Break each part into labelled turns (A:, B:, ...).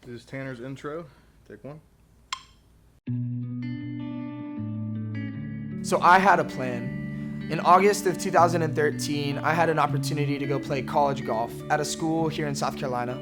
A: This is Tanner's intro. Take one.
B: So I had a plan. In August of 2013, I had an opportunity to go play college golf at a school here in South Carolina.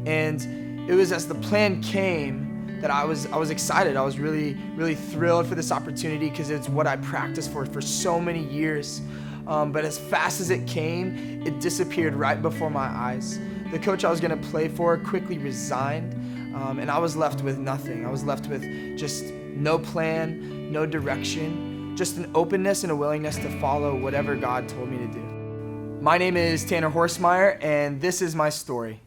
B: And it was as the plan came that I was excited. I was really thrilled for this opportunity because it's what I practiced for so many years. But as fast as it came, it disappeared right before my eyes. The coach I was going to play for quickly resigned, and I was left with nothing. I was left with just no plan, no direction, just an openness and a willingness to follow whatever God told me to do. My name is Tanner Horsemeyer, and this is my story.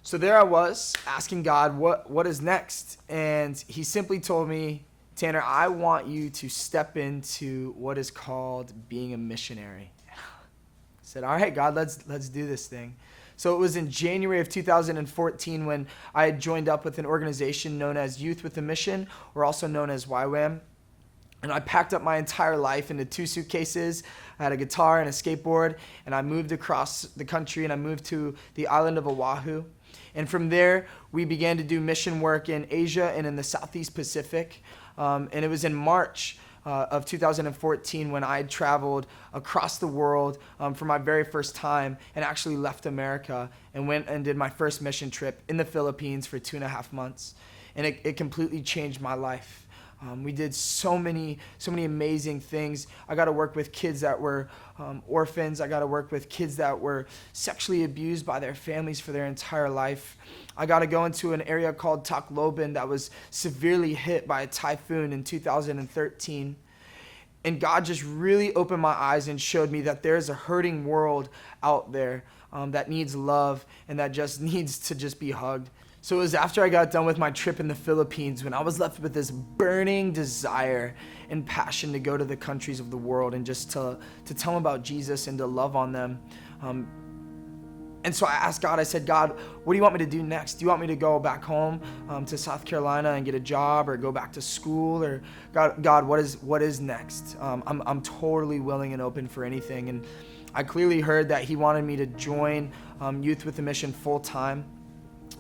B: So there I was asking God, what is next? And he simply told me, Tanner, I want you to step into what is called being a missionary. I said, all right, God, let's do this thing. So it was in January of 2014 when I had joined up with an organization known as Youth with a Mission, or also known as YYAM. And I packed up my entire life into 2 suitcases. I had a guitar and a skateboard, and I moved across the country, and I moved to the island of Oahu. And from there, we began to do mission work in Asia and in the Southeast Pacific. And it was in March of 2014 when I traveled across the world for my very first time and actually left America and went and did my first mission trip in the Philippines for 2.5 months. And it completely changed my life. We did so many amazing things. I got to work with kids that were orphans. I got to work with kids that were sexually abused by their families for their entire life. I got to go into an area called Tacloban that was severely hit by a typhoon in 2013. And God just really opened my eyes and showed me that there's a hurting world out there that needs love and that just needs to just be hugged. So it was after I got done with my trip in the Philippines when I was left with this burning desire and passion to go to the countries of the world and just to tell them about Jesus and to love on them. And so I asked God, I said, God, what do you want me to do next? Do you want me to go back home to South Carolina and get a job, or go back to school? Or God, what is next? I'm totally willing and open for anything. And I clearly heard that he wanted me to join Youth with a Mission full time.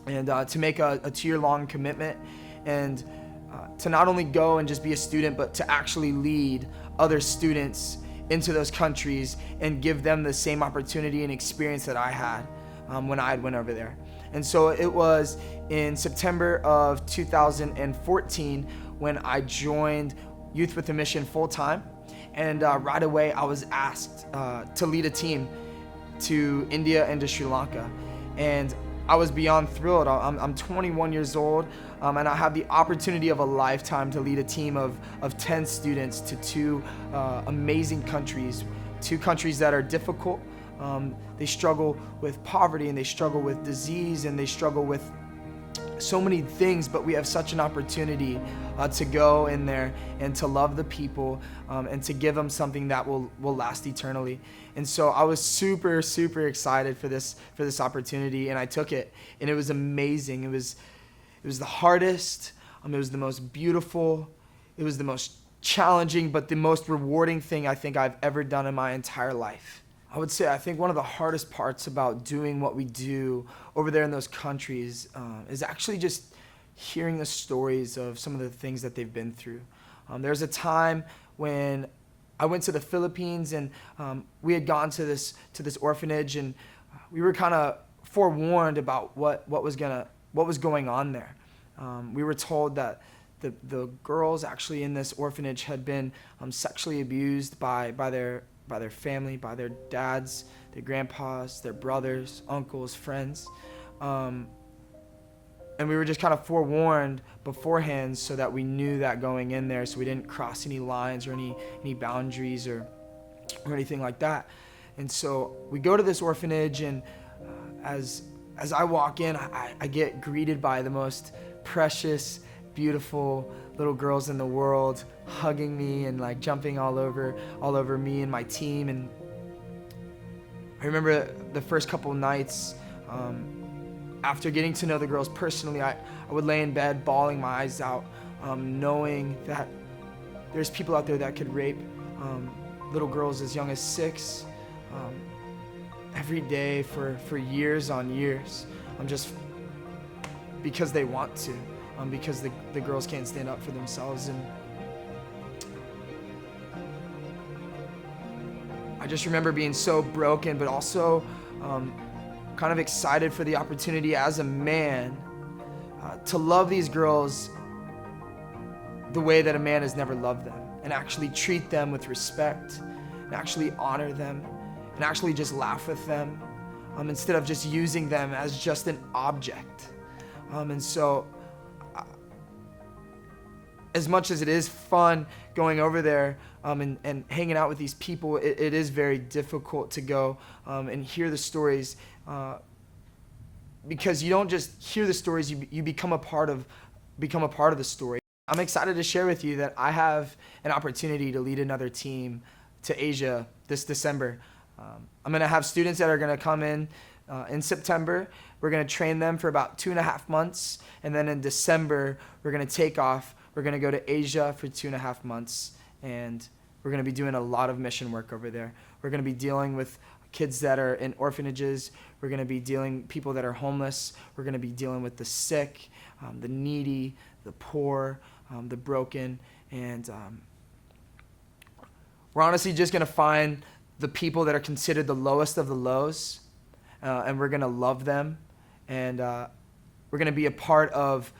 B: And to make a 2-year-long commitment, and to not only go and just be a student, but to actually lead other students into those countries and give them the same opportunity and experience that I had when I had went over there. And so it was in September of 2014 when I joined Youth with a Mission full time. And right away I was asked to lead a team to India and to Sri Lanka. And I was beyond thrilled. I'm 21 years old, and I have the opportunity of a lifetime to lead a team of 10 students to 2 amazing countries, 2 countries that are difficult. They struggle with poverty, and they struggle with disease, and they struggle with so many things, but we have such an opportunity to go in there and to love the people and to give them something that will last eternally. And so I was super excited for this opportunity, and I took it, and it was amazing. It was the hardest, it was the most beautiful, it was the most challenging, but the most rewarding thing I think I've ever done in my entire life. I would say I think one of the hardest parts about doing what we do over there in those countries is actually just hearing the stories of some of the things that they've been through. There's a time when I went to the Philippines, and we had gone to this orphanage, and we were kind of forewarned about what was going on there. We were told that the girls actually in this orphanage had been sexually abused by their family, by their dads, their grandpas, their brothers, uncles, friends. And we were just kind of forewarned beforehand so that we knew that going in there, so we didn't cross any lines or any boundaries or anything like that. And so we go to this orphanage, and as I walk in, I get greeted by the most precious, beautiful little girls in the world, hugging me and like jumping all over me and my team. And I remember the first couple nights, after getting to know the girls personally, I would lay in bed bawling my eyes out, knowing that there's people out there that could rape little girls as young as 6 every day for years on years. I'm just because they want to, because the girls can't stand up for themselves. And I just remember being so broken, but also kind of excited for the opportunity as a man to love these girls the way that a man has never loved them, and actually treat them with respect, and actually honor them, and actually just laugh with them, instead of just using them as just an object. And so as much as it is fun going over there and hanging out with these people, it is very difficult to go and hear the stories, because you don't just hear the stories, you become a part of the story. I'm excited to share with you that I have an opportunity to lead another team to Asia this December. I'm going to have students that are going to come in September. We're going to train them for about 2.5 months, and then in December we're going to take off. We're going to go to Asia for 2.5 months, and we're going to be doing a lot of mission work over there. We're going to be dealing with kids that are in orphanages. We're going to be dealing people that are homeless. We're going to be dealing with the sick, the needy, the poor, the broken, and we're honestly just going to find the people that are considered the lowest of the lows, and we're going to love them, and we're going to be a part of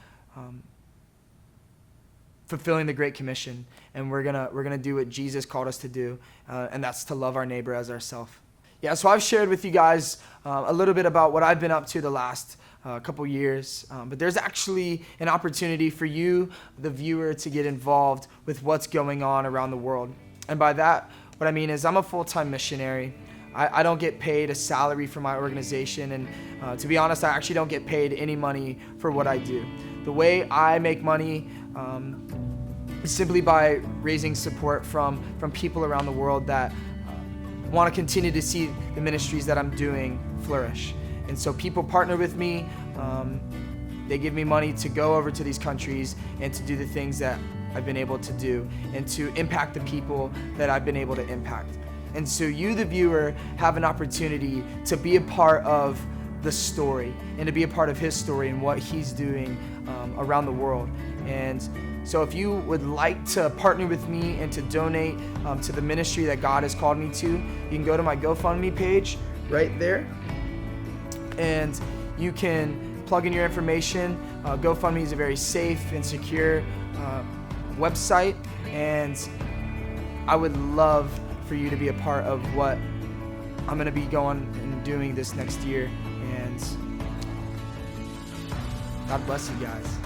B: fulfilling the Great Commission, and we're gonna do what Jesus called us to do, and that's to love our neighbor as ourselves. Yeah, so I've shared with you guys a little bit about what I've been up to the last couple years, but there's actually an opportunity for you, the viewer, to get involved with what's going on around the world. And by that, what I mean is I'm a full-time missionary. I don't get paid a salary for my organization, and to be honest, I actually don't get paid any money for what I do. The way I make money is simply by raising support from people around the world that want to continue to see the ministries that I'm doing flourish. And so people partner with me. They give me money to go over to these countries and to do the things that I've been able to do and to impact the people that I've been able to impact. And so you, the viewer, have an opportunity to be a part of the story and to be a part of his story and what he's doing around the world. And so if you would like to partner with me and to donate to the ministry that God has called me to, you can go to my GoFundMe page right there, and you can plug in your information. GoFundMe is a very safe and secure website, and I would love for you to be a part of what I'm going to be going and doing this next year. And God bless you guys.